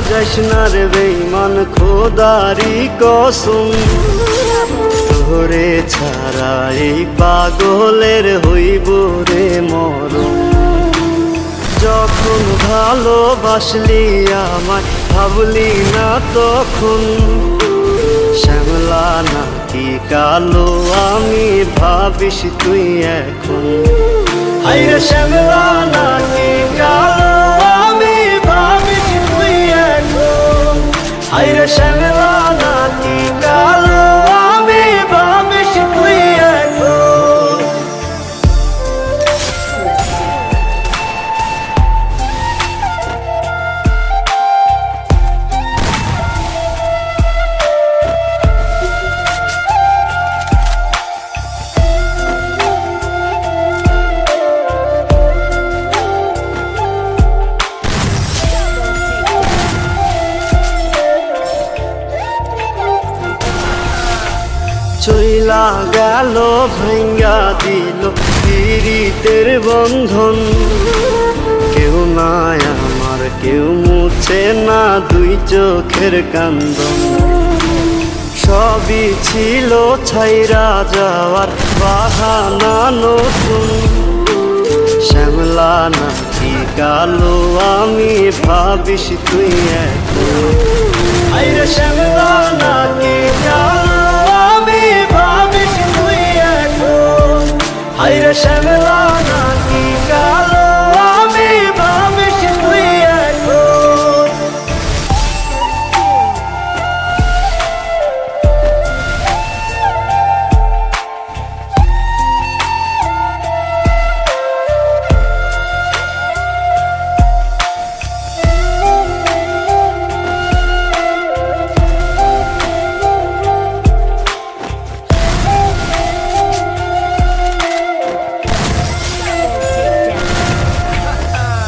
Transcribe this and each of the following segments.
যাস না রে বেঈমান খোদারি কসম, তোরে ছাড়া এই পাগলের হইব রে মরণ। যখন ভালোবাসলি আমায় ভাবলি না তখন, শ্যামলা নাকি কালো আমি ভাবিস তুই এখন। হায়রে শ্যামলা নাকি কালো আমি ভাবিস তুই এখন। হায়রে শ্যামলা নাকি কালো আমি ভাবিস তুই এখন। চইলা গেল ভাঙ্গা দিল পীড়িতের বন্ধন, কেউ নাই আমার কেউ মুছে না দুই চোখের কান্দন। সবই ছিল ছাইরা যাওয়ার বাহানা নতুন, শ্যামলা নাকি কালো আমি ভাবিস তুই এখন। হায়রে শ্যামলা নাকি কালো ভাবিস তুই এখন। হায়রে শ্যামলা নাকি কালো আমি ভাবিস তুই এখন।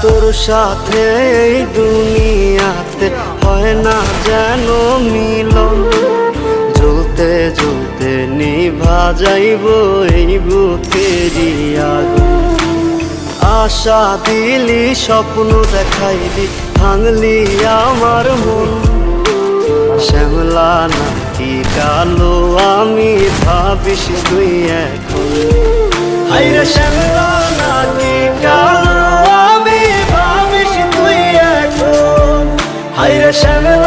তোর সাথে এই দুনিয়াতে হয় না যেন মিলন, জ্বলতে জ্বলতে নিভা যাইব এই বুকেরই আগুন। আশা দিলি স্বপ্ন দেখাইলি ভাঙলি আমার মন, শ্যামলা নাকি কালো আমি ভাবিস তুই এখন। হায়রে শ্যামলা নাকি কালো আমি ভাবিস তুই এখন। হায়রে শ্যামলা